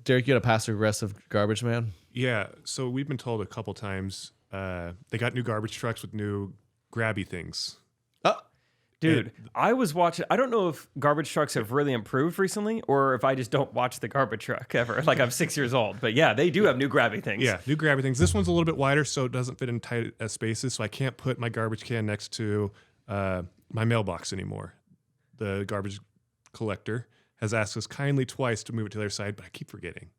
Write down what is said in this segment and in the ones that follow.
Derek, you got a passive aggressive garbage man? Yeah. So we've been told a couple times they got new garbage trucks with new grabby things. Dude, I was watching. I don't know if garbage trucks have really improved recently or if I just don't watch the garbage truck ever. Like I'm 6 years old. But yeah, they do have new grabby things. Yeah, new grabby things. This one's a little bit wider, so it doesn't fit in tight spaces. So I can't put my garbage can next to my mailbox anymore. The garbage collector has asked us kindly twice to move it to their side, but I keep forgetting.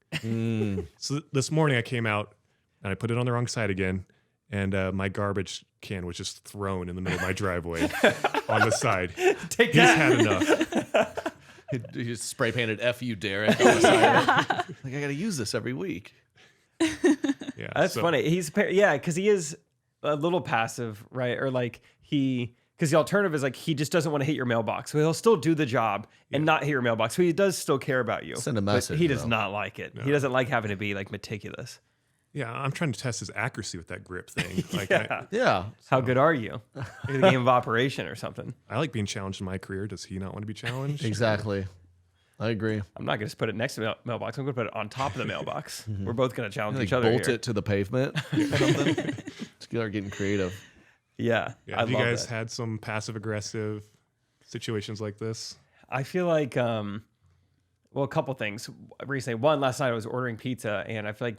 So this morning I came out and I put it on the wrong side again. And my garbage can was just thrown in the middle of my driveway on the side. Take He's had enough. He just spray painted "F you, Derek" on the side. Like I got to use this every week. Yeah, That's funny. Because he is a little passive, right? Or like because the alternative is like he just doesn't want to hit your mailbox. So he'll still do the job and not hit your mailbox. So he does still care about you. Send a message. But he does though. not like it. No. He doesn't like having to be like meticulous. Yeah, I'm trying to test his accuracy with that grip thing. Like, Yeah. How good are you? Maybe the game of operation or something. I like being challenged in my career. Does he not want to be challenged? Exactly. I agree. I'm not going to just put it next to the mailbox. I'm going to put it on top of the mailbox. We're both going to challenge Like each other bolt here. it to the pavement or something. Start getting creative. Yeah, Yeah, I have you love guys that. had some passive aggressive situations like this? I feel like, well, a couple things recently. One, last night I was ordering pizza, and I feel like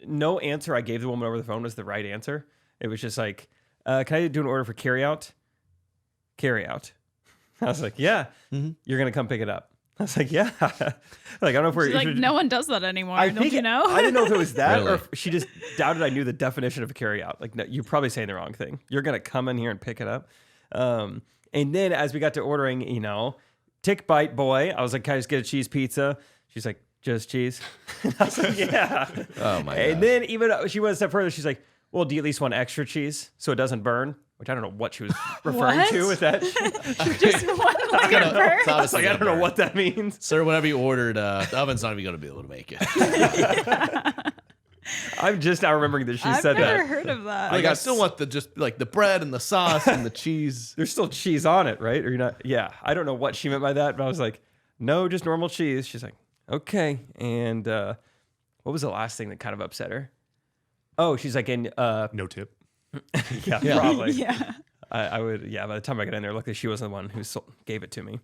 no answer I gave the woman over the phone was the right answer. It was just like, can I do an order for carry out? Carry out. I was like, yeah, you're going to come pick it up. I was like, yeah. Like, I don't know if we're... She's like, no one does that anymore. I Don't think you know? I didn't know if it was that Really? or if she just doubted I knew the definition of a carry out. Like, no, you're probably saying the wrong thing. You're going to come in here and pick it up. And then as we got to ordering, tick bite boy, I was like, can I just get a cheese pizza? She's like, just cheese? And I was like, yeah. Oh my god. And then even she went a step further. She's like, well, do you at least want extra cheese so it doesn't burn? Which I don't know what she was referring What? to with that. Just one like a bird. It's I was obviously like, I gonna don't know burn. what that means. Sir, whatever you ordered, the oven's not even going to be able to make it. I'm just now remembering that she I've said never that. heard of that. Like, I still want the bread and the sauce and the cheese. There's still cheese on it, right? Or you're not? Yeah. I don't know what she meant by that, but I was like, no, just normal cheese. She's like, okay. And what was the last thing that kind of upset her? Oh, she's like, No tip. yeah, Yeah. probably. Yeah. I would, yeah, by the time I got in there, luckily she wasn't the one who gave it to me.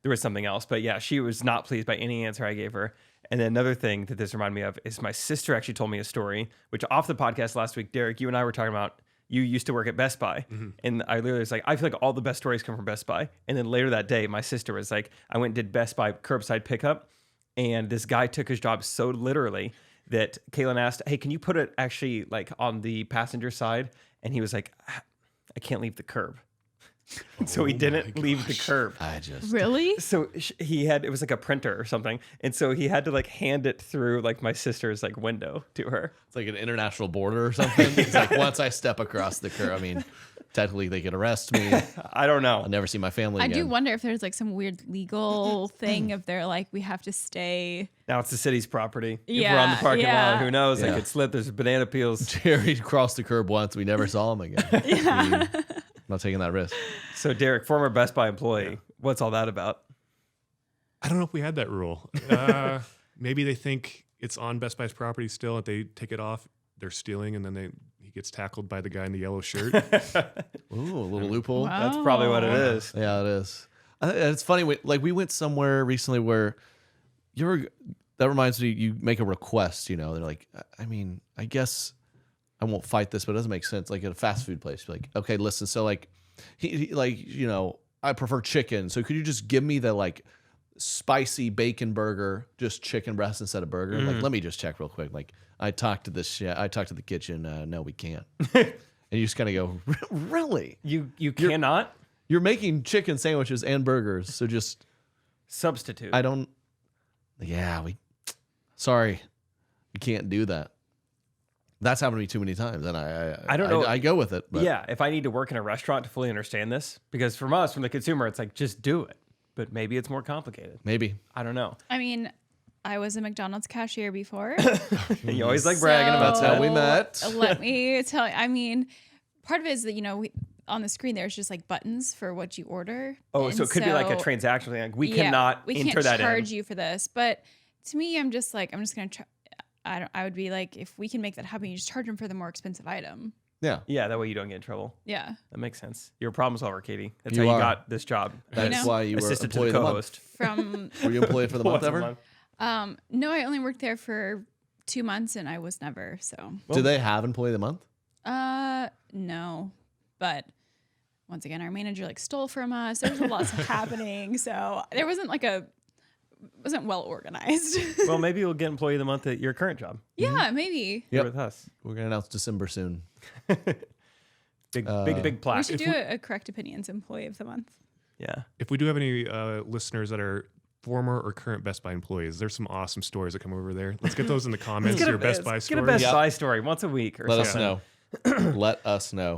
There was something else, but yeah, she was not pleased by any answer I gave her. And then another thing that this reminded me of is my sister actually told me a story, which off the podcast last week, Derek, you and I were talking about, you used to work at Best Buy. And I literally was like, I feel like all the best stories come from Best Buy. And then later that day, my sister was like, I went and did Best Buy curbside pickup. And this guy took his job so literally that Kaylin asked, hey, can you put it actually like on the passenger side? And he was like, I can't leave the curb. So he didn't leave the curb. I just Really? So it was like a printer or something. And so he had to like hand it through like my sister's like window to her. it's like an international border or something. It's like once I step across the curb, I mean, technically they could arrest me. I don't know. I'll never see my family I again. do wonder if there's like some weird legal thing if they're like, we have to stay. Now it's the city's property. If we're on the Yeah, parking yeah. lot, who knows? They Yeah. could slip. There's banana peels. Jerry crossed the curb once. We never saw him again. I'm not taking that risk. So Derek, former Best Buy employee, what's all that about? I don't know if we had that rule. Maybe they think it's on Best Buy's property still. If they take it off, they're stealing, and then he gets tackled by the guy in the yellow shirt. Ooh, a little loophole. Wow. That's probably what it is. Yeah, it is. It's funny. We went somewhere recently where that reminds me, you make a request, they're like, I mean, I guess I won't fight this, but it doesn't make sense. Like at a fast food place, you're like, okay, listen. So like, he I prefer chicken. So could you just give me the like spicy bacon burger, just chicken breast instead of burger? Like, let me just check real quick. Like I talked to the kitchen. No, we can't. And you just kind of go, really? You cannot You're making chicken sandwiches and burgers. So just, substitute. sorry, we can't do that. That's happened to me too many times, and I don't know. I go with it. But Yeah, if I need to work in a restaurant to fully understand this, because from the consumer, it's like, just do it. But maybe it's more complicated. maybe. I don't know. I mean, I was a McDonald's cashier before. And you always like bragging about That's that. how we met. Let me tell you. I mean, part of it is that, on the screen, there's just like buttons for what you order. Oh, so And it could be like a transaction thing. Like we cannot we enter can't that charge in. you for this. But To me, I'm just going to try. I would be like, if we can make that happen, you just charge them for the more expensive item. Yeah. Yeah, that way you don't get in trouble. Yeah. That makes sense. You're a problem solver, Katie. That's You how are. you got this job. That's why you were Assistant to employee the of the month. co-host. From Were you employee for the month Once a ever? month. no, I only worked there for 2 months and I was never. So Do they have employee of the month? no, but once again, our manager like stole from us. There was a lot happening, so there wasn't wasn't well organized. Well, maybe you'll get employee of the month at your current job. Yeah, maybe. Here Yep. with us. We're gonna announce December soon. Big We plaque. should do a correct opinions employee of the month. Yeah. If we do have any listeners that are former or current Best Buy employees, there's some awesome stories that come over there. Let's get those in the comments. Your Best Buy Get a stories. Best Yep. Buy story once a week or Let something. us know. Let us know.